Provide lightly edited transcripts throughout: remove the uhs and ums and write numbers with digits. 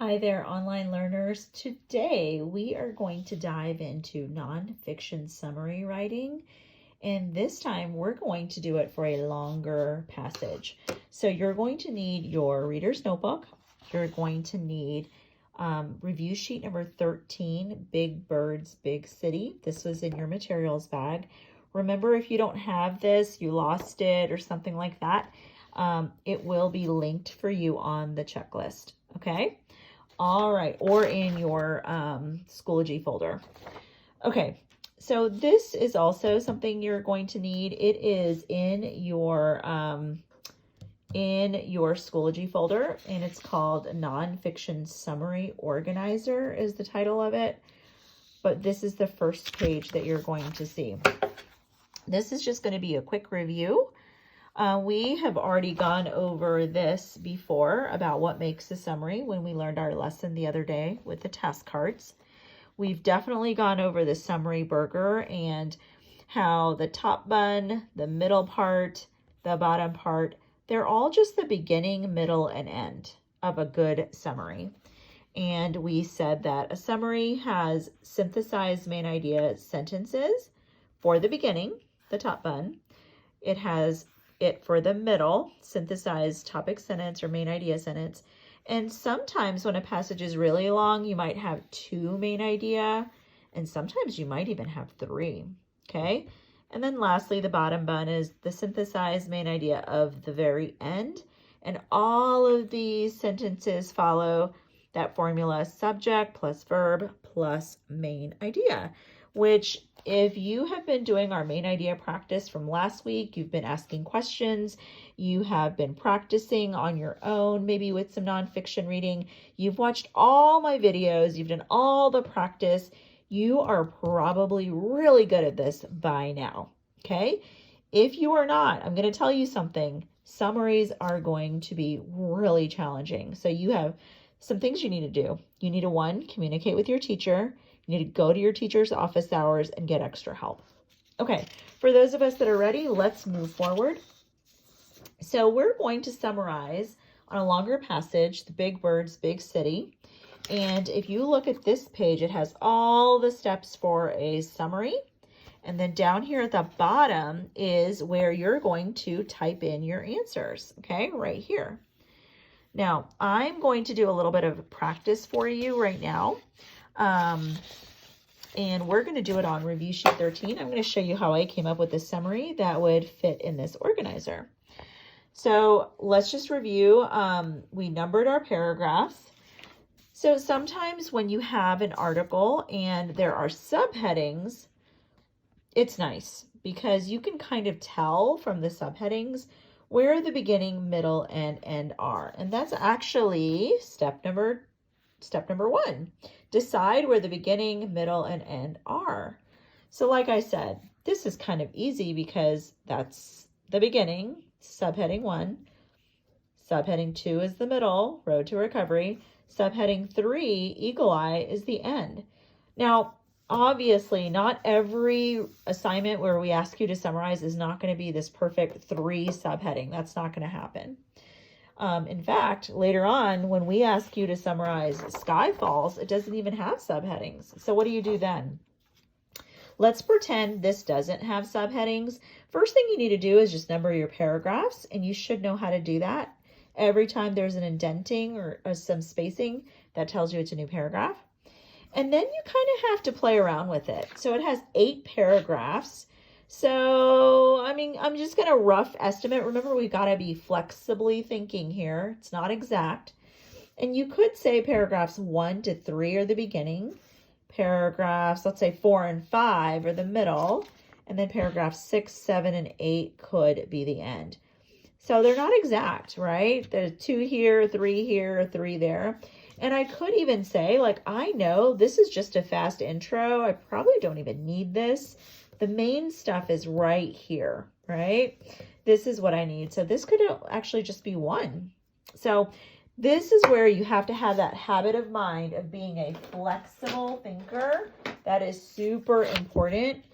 Hi there, online learners. Today we are going to dive into nonfiction summary writing, and this time we're going to do it for a longer passage. So you're going to need your reader's notebook. You're going to need review sheet number 13, Big Birds, Big City. This was in your materials bag. Remember, if you don't have this, you lost it or something like that, it will be linked for you on the checklist, okay? All right, or in your Schoology folder. Okay, so this is also something you're going to need. It is in your Schoology folder, and it's called Nonfiction Summary Organizer is the title of it. But this is the first page that you're going to see. This is just going to be a quick review. We have already gone over this before about what makes a summary when we learned our lesson the other day with the task cards. We've definitely gone over the summary burger and how the top bun, the middle part, the bottom part, they're all just the beginning, middle, and end of a good summary. And we said that a summary has synthesized main idea sentences for the beginning, the top bun. It has it for the middle, synthesized topic sentence or main idea sentence. And sometimes when a passage is really long, you might have 2 main idea, and sometimes you might even have 3, okay? And then lastly, the bottom bun is the synthesized main idea of the very end. And all of these sentences follow that formula: subject plus verb plus main idea, which if you have been doing our main idea practice from last week, you've been asking questions, you have been practicing on your own, maybe with some nonfiction reading, you've watched all my videos, you've done all the practice, you are probably really good at this by now, okay? If you are not, I'm going to tell you something. Summaries are going to be really challenging. So you have some things you need to do. You need to, 1, communicate with your teacher. You need to go to your teacher's office hours and get extra help. Okay, for those of us that are ready, let's move forward. So we're going to summarize on a longer passage, the Big Birds, Big City. And if you look at this page, it has all the steps for a summary. And then down here at the bottom is where you're going to type in your answers, okay, right here. Now, I'm going to do a little bit of practice for you right now. And we're going to do it on review sheet 13. I'm going to show you how I came up with a summary that would fit in this organizer. So let's just review. We numbered our paragraphs. So sometimes when you have an article and there are subheadings, it's nice because you can kind of tell from the subheadings where the beginning, middle, and end are. And that's actually step number 1. Decide where the beginning, middle, and end are. So like I said, this is kind of easy because that's the beginning, subheading 1. Subheading 2 is the middle, road to recovery. Subheading 3, eagle eye, is the end. Now, obviously, not every assignment where we ask you to summarize is not going to be this perfect 3 subheading. That's not going to happen. In fact, later on, when we ask you to summarize Sky Falls, it doesn't even have subheadings. So what do you do then? Let's pretend this doesn't have subheadings. First thing you need to do is just number your paragraphs, and you should know how to do that. Every time there's an indenting or some spacing, that tells you it's a new paragraph. And then you kind of have to play around with it. So it has 8 paragraphs. So, I mean, I'm just going to rough estimate. Remember, we got to be flexibly thinking here. It's not exact. And you could say paragraphs 1 to 3 are the beginning. Paragraphs, let's say 4 and 5 are the middle. And then paragraphs 6, 7, and 8 could be the end. So they're not exact, right? There's 2 here, 3 here, 3 there. And I could even say, like, I know this is just a fast intro. I probably don't even need this. The main stuff is right here, right? This is what I need. So this could actually just be 1. So this is where you have to have that habit of mind of being a flexible thinker. That is super important.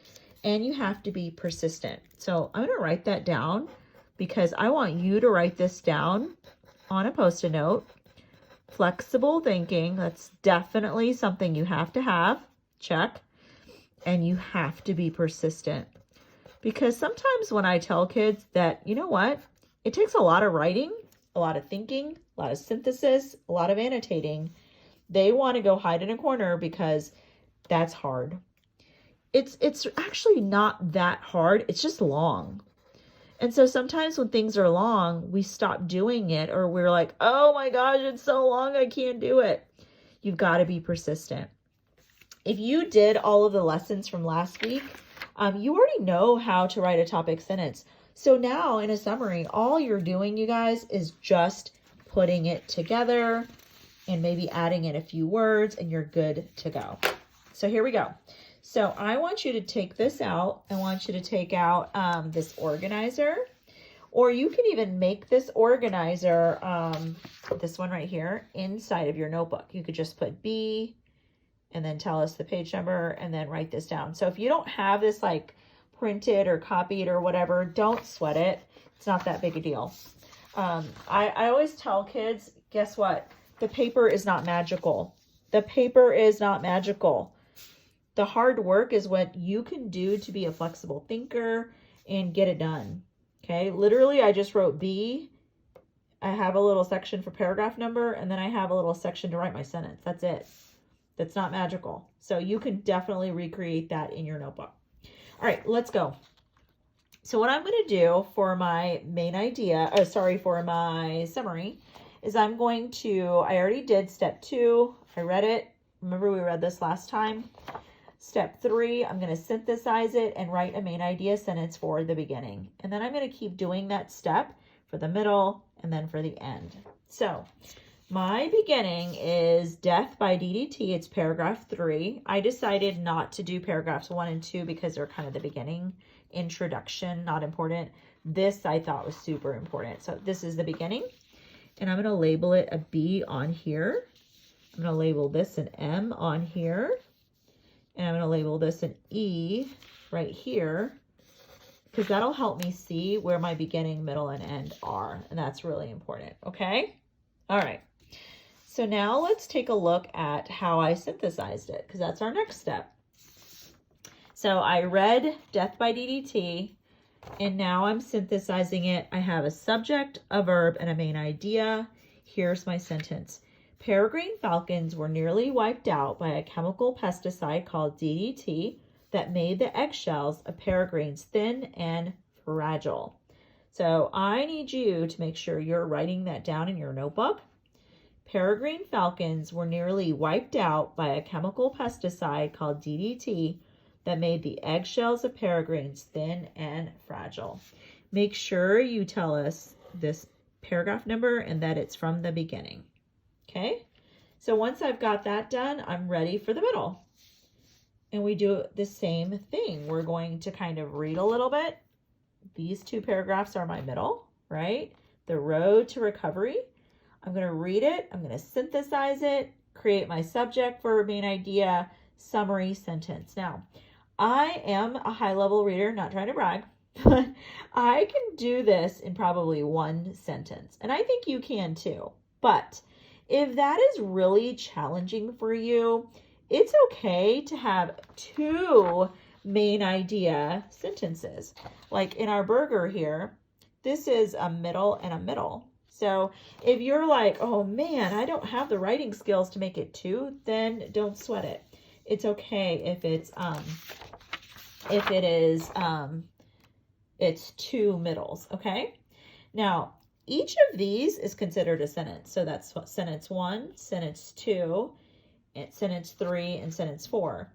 And you have to be persistent. So I'm going to write that down because I want you to write this down on a Post-it note. Flexible thinking, that's definitely something you have to have. Check. And you have to be persistent. Because sometimes when I tell kids that, you know what, it takes a lot of writing, a lot of thinking, a lot of synthesis, a lot of annotating, they want to go hide in a corner because that's hard. It's actually not that hard. It's just long. And so sometimes when things are long, we stop doing it, or we're like, oh my gosh, it's so long, I can't do it. You've got to be persistent. If you did all of the lessons from last week, you already know how to write a topic sentence. So now in a summary, all you're doing, you guys, is just putting it together and maybe adding in a few words, and you're good to go. So here we go. So I want you to take this out. I want you to take out this organizer, or you can even make this organizer, this one right here, inside of your notebook. You could just put B and then tell us the page number and then write this down. So if you don't have this like printed or copied or whatever, don't sweat it. It's not that big a deal. I always tell kids, guess what? The paper is not magical. The paper is not magical. The hard work is what you can do to be a flexible thinker and get it done. Okay, literally I just wrote B. I have a little section for paragraph number, and then I have a little section to write my sentence. That's it. That's not magical. So you can definitely recreate that in your notebook. All right, let's go. So what I'm going to do for my main idea, for my summary, is I'm going to, I already did step 2. I read it. Remember we read this last time. Step 3, I'm going to synthesize it and write a main idea sentence for the beginning. And then I'm going to keep doing that step for the middle and then for the end. So my beginning is Death by DDT. It's paragraph 3. I decided not to do paragraphs 1 and 2 because they're kind of the beginning. Introduction, not important. This I thought was super important. So this is the beginning. And I'm going to label it a B on here. I'm going to label this an M on here. And I'm going to label this an E right here, because that'll help me see where my beginning, middle, and end are. And that's really important. Okay. All right. So now let's take a look at how I synthesized it, because that's our next step. So I read Death by DDT, and now I'm synthesizing it. I have a subject, a verb, and a main idea. Here's my sentence. Peregrine falcons were nearly wiped out by a chemical pesticide called DDT that made the eggshells of peregrines thin and fragile. So I need you to make sure you're writing that down in your notebook. Peregrine falcons were nearly wiped out by a chemical pesticide called DDT that made the eggshells of peregrines thin and fragile. Make sure you tell us this paragraph number and that it's from the beginning. Okay, so once I've got that done, I'm ready for the middle. And we do the same thing. We're going to kind of read a little bit. These 2 paragraphs are my middle, right? The road to recovery. I'm going to read it. I'm going to synthesize it, create my subject, verb, main idea, summary, sentence. Now, I am a high-level reader, not trying to brag, but I can do this in probably 1 sentence. And I think you can too. But if that is really challenging for you, it's okay to have 2 main idea sentences. Like in our burger here, this is a middle and a middle. So if you're like, oh man, I don't have the writing skills to make it 2, then don't sweat it. It's okay if it's 2 middles, okay? Now, each of these is considered a sentence. So that's what sentence 1, sentence 2, and sentence 3, and sentence 4.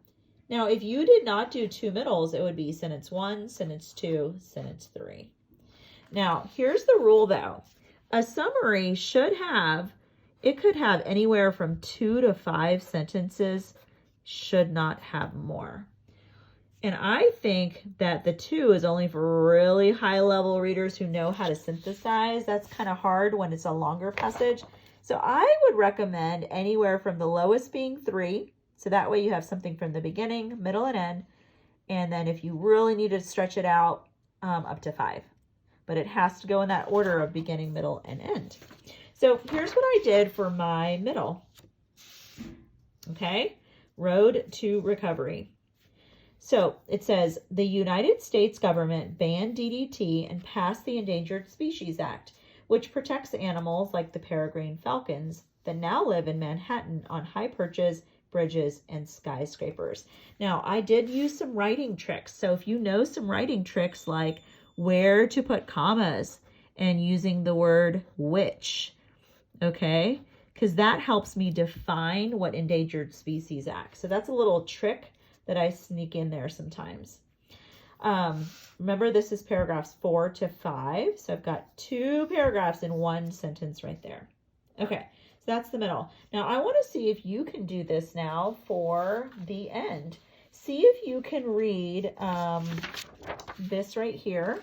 Now, if you did not do 2 middles, it would be sentence 1, sentence 2, sentence 3. Now, here's the rule though. A summary should have, it could have anywhere from 2 to 5 sentences, should not have more. And I think that the 2 is only for really high level readers who know how to synthesize. That's kind of hard when it's a longer passage. So I would recommend anywhere from the lowest being 3. So that way you have something from the beginning, middle, and end. And then if you really need to stretch it out, up to 5. But it has to go in that order of beginning, middle, and end. So here's what I did for my middle. Okay, Road to Recovery. So it says the United States government banned DDT and passed the Endangered Species Act, which protects animals like the peregrine falcons that now live in Manhattan on high perches, bridges, and skyscrapers. Now, I did use some writing tricks. So if you know some writing tricks like where to put commas and using the word which, okay, because that helps me define what Endangered Species Act. So that's a little trick that I sneak in there sometimes. Remember, this is paragraphs 4 to 5. So I've got 2 paragraphs in one sentence right there. Okay, so that's the middle. Now I want to see if you can do this now for the end. See if you can read this right here.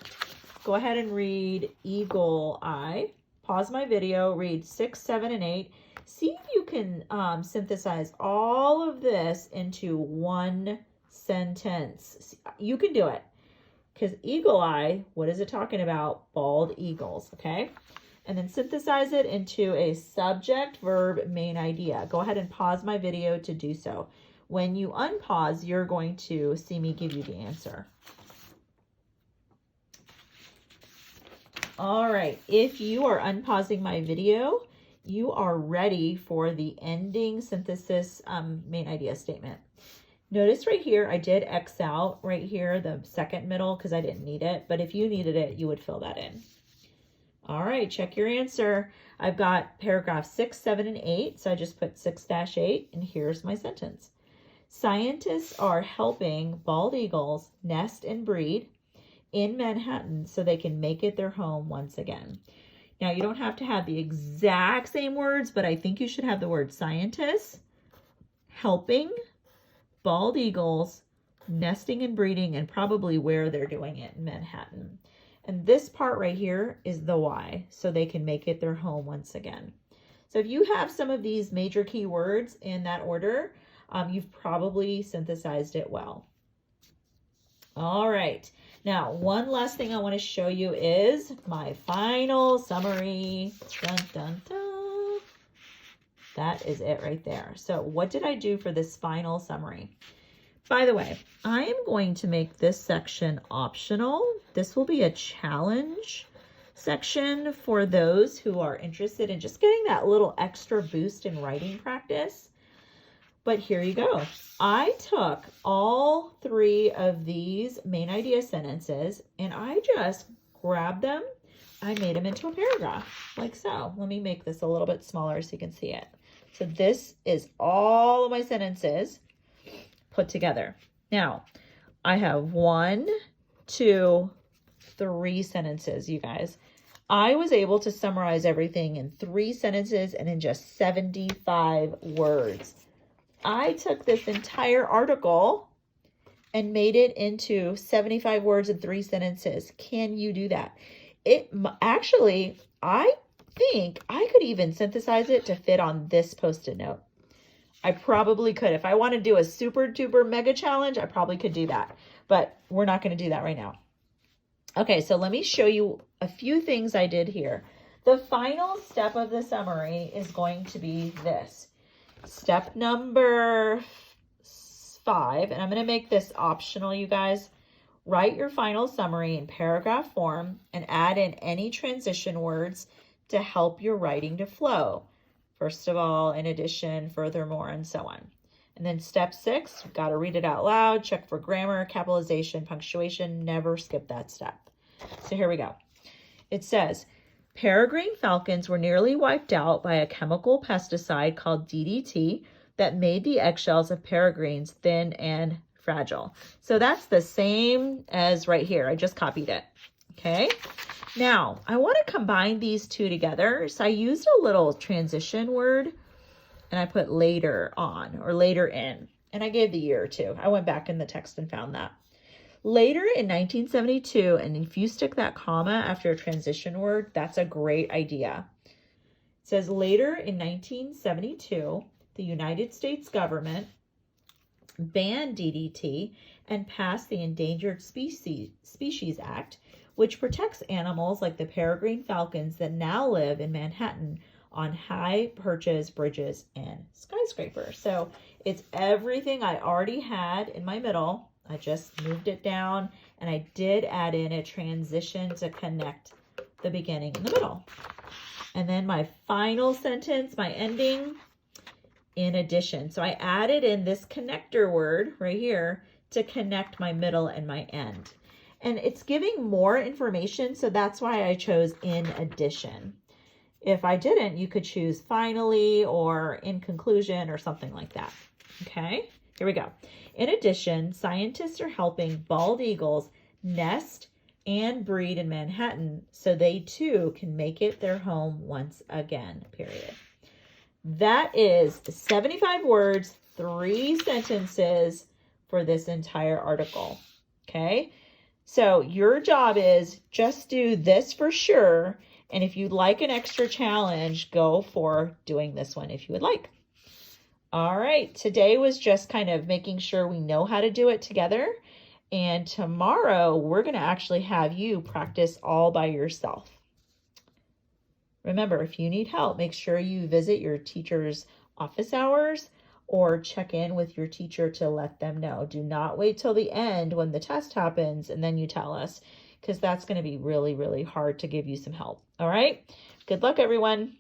Go ahead and read Eagle Eye. Pause my video, read 6, 7, and 8. See if you can synthesize all of this into one sentence. You can do it. Because Eagle Eye, what is it talking about? Bald eagles, okay? And then synthesize it into a subject, verb, main idea. Go ahead and pause my video to do so. When you unpause, you're going to see me give you the answer. All right, if you are unpausing my video, you are ready for the ending synthesis main idea statement. Notice right here, I did X out right here, the second middle, because I didn't need it. But if you needed it, you would fill that in. All right, check your answer. I've got paragraphs 6, 7, and 8. So I just put 6-8, and here's my sentence. Scientists are helping bald eagles nest and breed in Manhattan so they can make it their home once again. Now, you don't have to have the exact same words, but I think you should have the word scientists, helping, bald eagles, nesting and breeding, and probably where they're doing it in Manhattan. And this part right here is the why, so they can make it their home once again. So if you have some of these major keywords in that order, you've probably synthesized it well. All right. Now, one last thing I want to show you is my final summary. Dun, dun, dun. That is it right there. So what did I do for this final summary? By the way, I am going to make this section optional. This will be a challenge section for those who are interested in just getting that little extra boost in writing practice. But here you go. I took all 3 of these main idea sentences and I just grabbed them. I made them into a paragraph like so. Let me make this a little bit smaller so you can see it. So this is all of my sentences put together. Now, I have 1, 2, 3 sentences, you guys. I was able to summarize everything in 3 sentences and in just 75 words. I took this entire article and made it into 75 words and 3 sentences. Can you do that? Actually, I think I could even synthesize it to fit on this Post-it note. I probably could. If I want to do a super duper mega challenge, I probably could do that. But we're not going to do that right now. Okay, so let me show you a few things I did here. The final step of the summary is going to be this. Step number 5, and I'm going to make this optional, you guys. Write your final summary in paragraph form and add in any transition words to help your writing to flow. First of all, in addition, furthermore, and so on. And then step 6, you've got to read it out loud, check for grammar, capitalization, punctuation, never skip that step. So here we go. It says, peregrine falcons were nearly wiped out by a chemical pesticide called DDT that made the eggshells of peregrines thin and fragile. So that's the same as right here. I just copied it. Okay. Now, I want to combine these 2 together. So I used a little transition word and I put later on or later in. And I gave the year too. I went back in the text and found that. Later in 1972, and if you stick that comma after a transition word, that's a great idea. It says later in 1972, the United States government banned DDT and passed the Endangered Species Act, which protects animals like the peregrine falcons that now live in Manhattan on high perches, bridges, and skyscrapers. So it's everything I already had in my middle. I just moved it down, and I did add in a transition to connect the beginning and the middle. And then my final sentence, my ending, in addition. So I added in this connector word right here to connect my middle and my end. And it's giving more information, so that's why I chose in addition. If I didn't, you could choose finally or in conclusion or something like that. Okay, here we go. In addition, scientists are helping bald eagles nest and breed in Manhattan so they too can make it their home once again, period. That is 75 words, 3 sentences for this entire article. Okay, so your job is just do this for sure. And if you'd like an extra challenge, go for doing this one if you would like. All right, today was just kind of making sure we know how to do it together. And tomorrow we're going to actually have you practice all by yourself. Remember, if you need help, make sure you visit your teacher's office hours or check in with your teacher to let them know. Do not wait till the end when the test happens and then you tell us, because that's going to be really, really hard to give you some help. All right. Good luck, everyone.